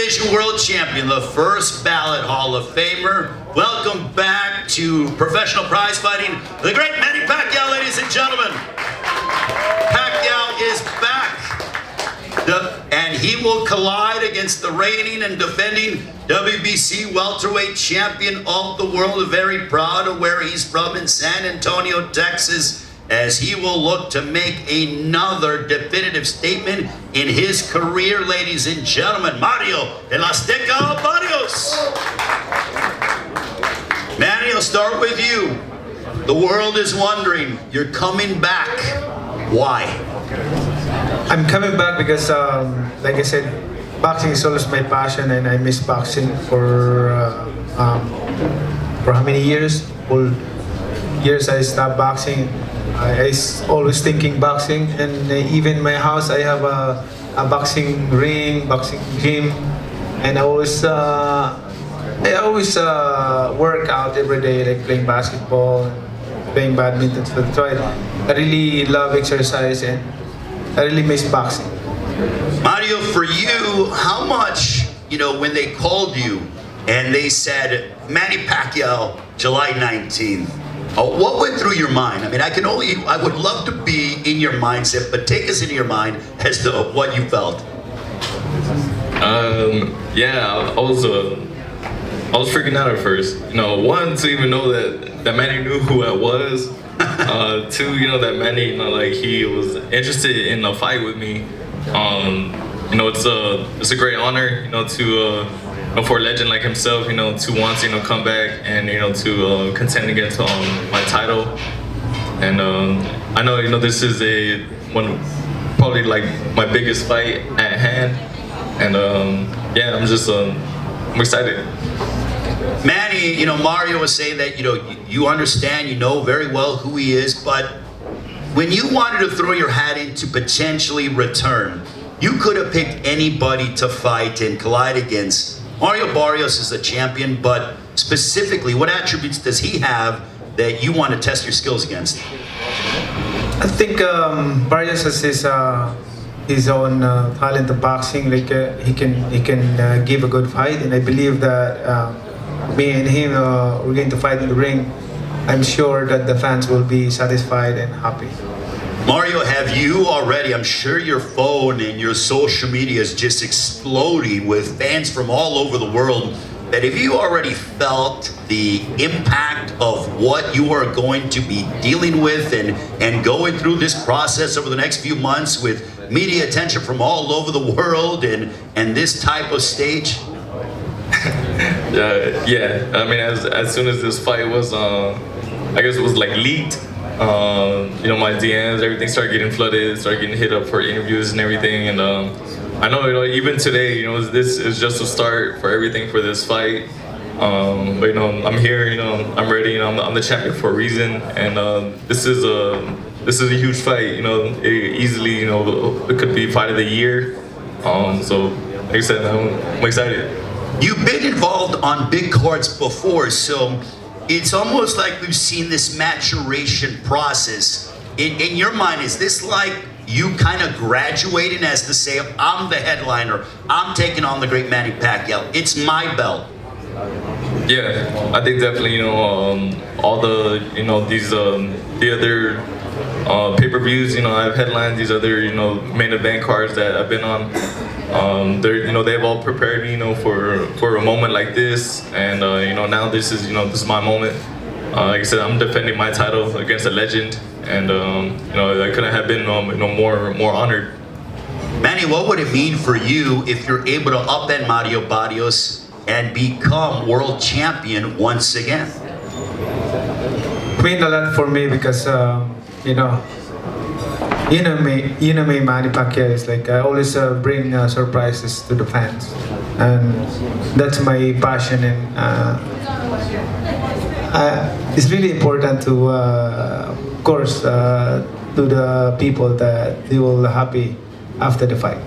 Division World Champion, the first ballot Hall of Famer. Welcome back to professional prize fighting, the great Manny Pacquiao, ladies and gentlemen. Pacquiao is back, and he will collide against the reigning and defending WBC welterweight champion of the world. Very proud of where he's from in San Antonio, Texas, as he will look to make another definitive statement in his career, ladies and gentlemen. Mario El Azteca Barrios. Manny, I'll start with you. The world is wondering, you're coming back. Why? I'm coming back because, like I said, boxing is always my passion, and I miss boxing for how many years? All years I stopped boxing. I always thinking boxing, and even my house I have a boxing ring, boxing gym, and I always work out every day, like playing basketball, playing badminton. So that's why I really love exercise, and I really miss boxing. Mario, for you, how much, when they called you and they said, Manny Pacquiao, July 19th, what went through your mind? I mean, I would love to be in your mindset, but take us into your mind as to what you felt. Yeah, I was freaking out at first. One, to even know that Manny knew who I was. Two, that Manny, he was interested in a fight with me. It's a great honor, to for a legend like himself, to want to come back and to contend against my title. And I know this is probably like my biggest fight at hand. And yeah, I'm excited. Manny, Mario was saying that you understand, very well who he is, but when you wanted to throw your hat in to potentially return, you could have picked anybody to fight and collide against. Mario Barrios is the champion, but specifically, what attributes does he have that you want to test your skills against? I think Barrios has his own talent of boxing. Like he can give a good fight, and I believe that me and him we're going to fight in the ring. I'm sure that the fans will be satisfied and happy. Mario, have you already, I'm sure your phone and your social media is just exploding with fans from all over the world, that have you already felt the impact of what you are going to be dealing with and going through this process over the next few months with media attention from all over the world and this type of stage? Yeah. I mean, as soon as this fight was, I guess it was leaked. My DMs, everything started getting flooded, started getting hit up for interviews and everything. And I know, even today, this is just a start for everything for this fight. But I'm here, I'm ready, I'm the champion for a reason, and this is a huge fight. Easily, it could be fight of the year. So, like I said, I'm excited. You've been involved on big cards before, so it's almost like we've seen this maturation process. In your mind, is this like you kind of graduating as to say, I'm the headliner, I'm taking on the great Manny Pacquiao, it's my belt? Yeah, I think definitely, all the, these, the other pay-per-views, I have headlined these other, main event cards that I've been on. They've all prepared me, for a moment like this, and now this is my moment. Like I said, I'm defending my title against a legend, and I couldn't have been more honored. Manny, what would it mean for you if you're able to upend Mario Barrios and become world champion once again? It means a lot for me because me, Manny Pacquiao is like I always bring surprises to the fans, and that's my passion. And it's really important to, of course, to the people that they will happy after the fight.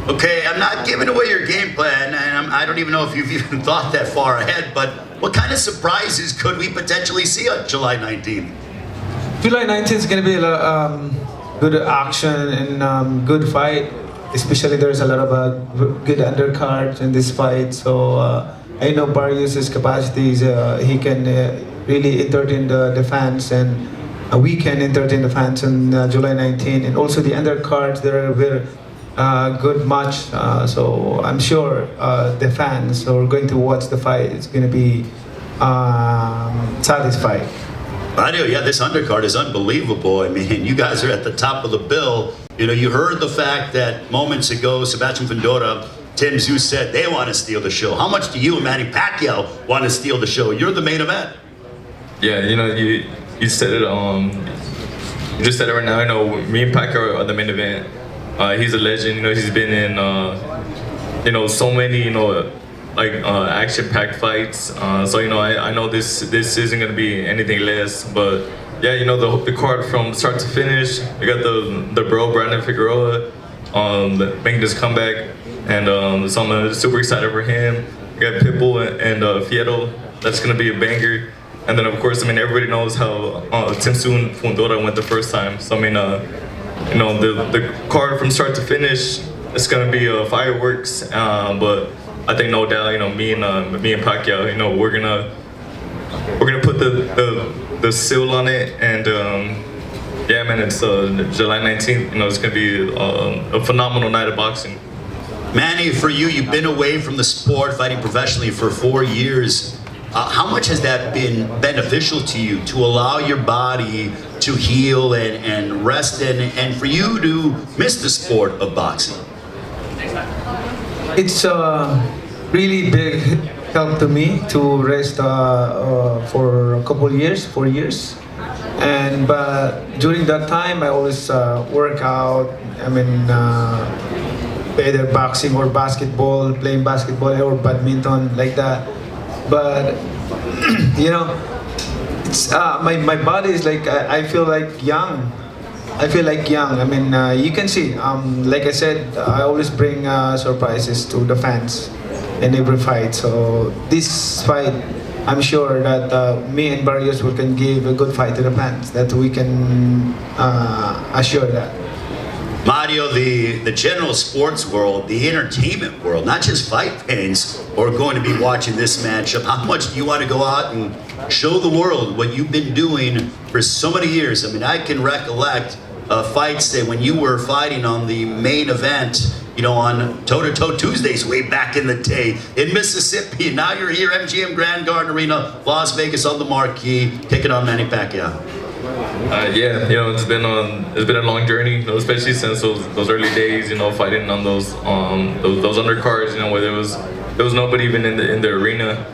Okay, I'm not giving away your game plan, and I don't even know if you've even thought that far ahead, but what kind of surprises could we potentially see on July 19th? July 19th is going to be a good action and good fight. especially there's a lot of good undercards in this fight. So I know Barrios' capacity is he can really entertain the fans, and we can entertain the fans on July 19. And also the undercards, they're very good match. So I'm sure the fans who are going to watch the fight is going to be satisfied. Mario, yeah, this undercard is unbelievable. I mean, you guys are at the top of the bill. You know, you heard the fact that moments ago, Sebastian Fundora, Tim Tszyu said they want to steal the show. How much do you and Manny Pacquiao want to steal the show? You're the main event. Yeah, you know, you said it. You just said it right now. You know, me and Pacquiao are the main event. He's a legend. You know, he's been in you know, so many, you know, like action-packed fights. So you know, I know this isn't gonna be anything less. But yeah, you know, the card from start to finish. We got the bro Brandon Figueroa making this comeback, and so I'm super excited for him. We got Pitbull and Fierro. That's gonna be a banger. And then of course, I mean, everybody knows how Tim Tszyu and Fundora went the first time. So I mean, you know, the card from start to finish, it's gonna be fireworks. But I think no doubt, you know, me and Pacquiao, you know, we're gonna put the seal on it, and yeah, man, it's July 19th. You know, it's gonna be a phenomenal night of boxing. Manny, for you, you've been away from the sport, fighting professionally for 4 years. How much has that been beneficial to you, to allow your body to heal and rest, and for you to miss the sport of boxing? It's a really big help to me to rest for a couple years, 4 years. And but during that time, I always work out. I mean, either boxing or basketball, playing basketball or badminton, like that. But you know, it's my body is like I feel like young. I feel like young. I mean, you can see. Like I said, I always bring surprises to the fans in every fight. So this fight, I'm sure that me and Barrios we can give a good fight to the fans. That we can assure that. Mario, the general sports world, the entertainment world, not just fight fans, are going to be watching this matchup. How much do you want to go out and show the world what you've been doing for so many years? I mean, I can recollect fights that when you were fighting on the main event, you know, on toe-to-toe Tuesdays way back in the day in Mississippi. And now you're here, MGM Grand Garden Arena, Las Vegas on the marquee, taking on Manny Pacquiao. Yeah, you know, it's been a long journey, you know, especially since those early days, you know, fighting on those undercards, you know, where there was nobody even in the arena.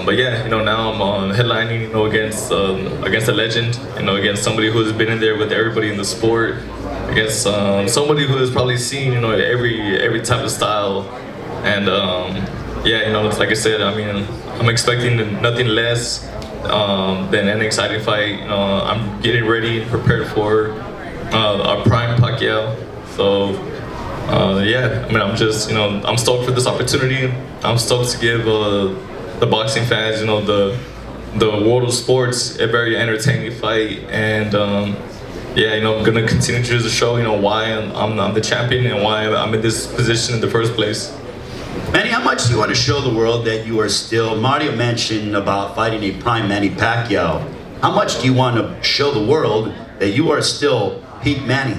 But yeah, you know, now I'm headlining, you know, against a legend, you know, against somebody who has been in there with everybody in the sport, against somebody who has probably seen, you know, every type of style, and yeah, you know, it's like I said, I mean, I'm expecting nothing less than an exciting fight. You know, I'm getting ready and prepared for our prime Pacquiao. So yeah, I mean, I'm just, you know, I'm stoked for this opportunity. I'm stoked to give the boxing fans, you know, the world of sports a very entertaining fight, and yeah, you know, I'm gonna continue to show, you know, why I'm the champion and why I'm in this position in the first place. Manny, how much do you want to show the world that you are still, Mario mentioned about fighting a prime Manny Pacquiao. How much do you want to show the world that you are still peak Manny?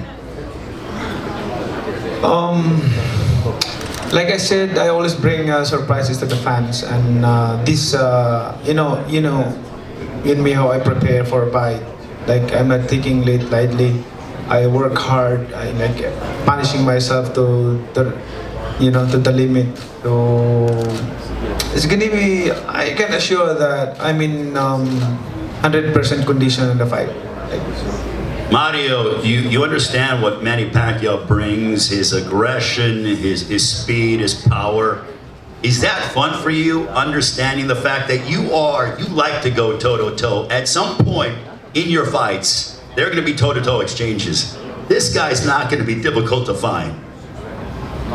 Like I said, I always bring surprises to the fans, and this, you know, in me how I prepare for a fight. Like I'm not taking it lightly. I work hard. I like punishing myself to the limit. So it's gonna be. I can assure that I'm in 100% condition in the fight. Mario, you understand what Manny Pacquiao brings, his aggression, his speed, his power. Is that fun for you, understanding the fact that you like to go toe-to-toe? At some point in your fights, there are going to be toe-to-toe exchanges. This guy's not going to be difficult to find.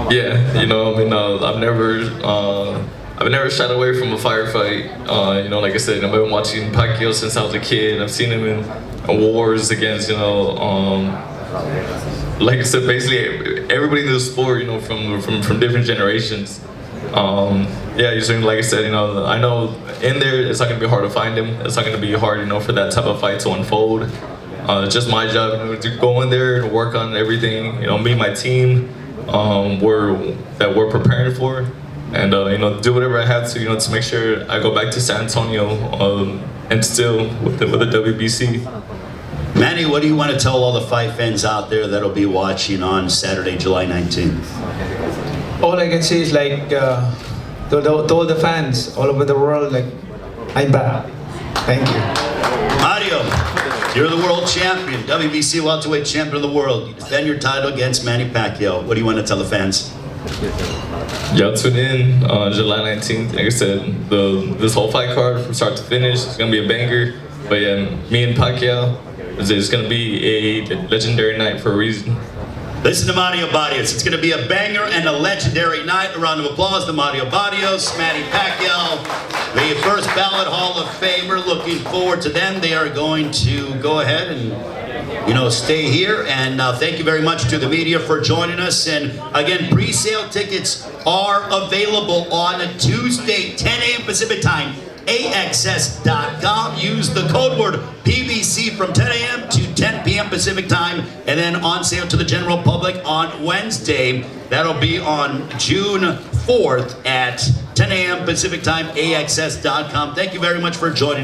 Yeah, you know, I mean, I've never shied away from a firefight. You know, like I said, I've been watching Pacquiao since I was a kid. I've seen him in wars against, you know, like I said, basically everybody in the sport, you know, from different generations. Yeah, just like I said, you know, I know in there it's not gonna be hard to find him. It's not gonna be hard, you know, for that type of fight to unfold. It's just my job, you know, to go in there and work on everything. You know, me and my team, we're preparing for, and you know, do whatever I have to, you know, to make sure I go back to San Antonio and still with the WBC. Manny, what do you want to tell all the fight fans out there that'll be watching on Saturday, July 19th? All I can say is like to all the fans all over the world, like I'm back. Thank you. Mario, you're the world champion, WBC welterweight champion of the world. You defend your title against Manny Pacquiao. What do you want to tell the fans? Y'all tune in on July 19th. Like I said, this whole fight card from start to finish is gonna be a banger. But yeah, me and Pacquiao, it's gonna be a legendary night for a reason. Listen to Mario Barrios. It's going to be a banger and a legendary night. A round of applause to Mario Barrios, Manny Pacquiao, the first ballot Hall of Famer. Looking forward to them. They are going to go ahead and, you know, stay here. And thank you very much to the media for joining us. And again, pre-sale tickets are available on Tuesday, 10 a.m. Pacific time. AXS.com. Use the code word PBC from 10 a.m. to 10 p.m. Pacific time, and then on sale to the general public on Wednesday. That'll be on June 4th at 10 a.m. Pacific time. AXS.com. Thank you very much for joining.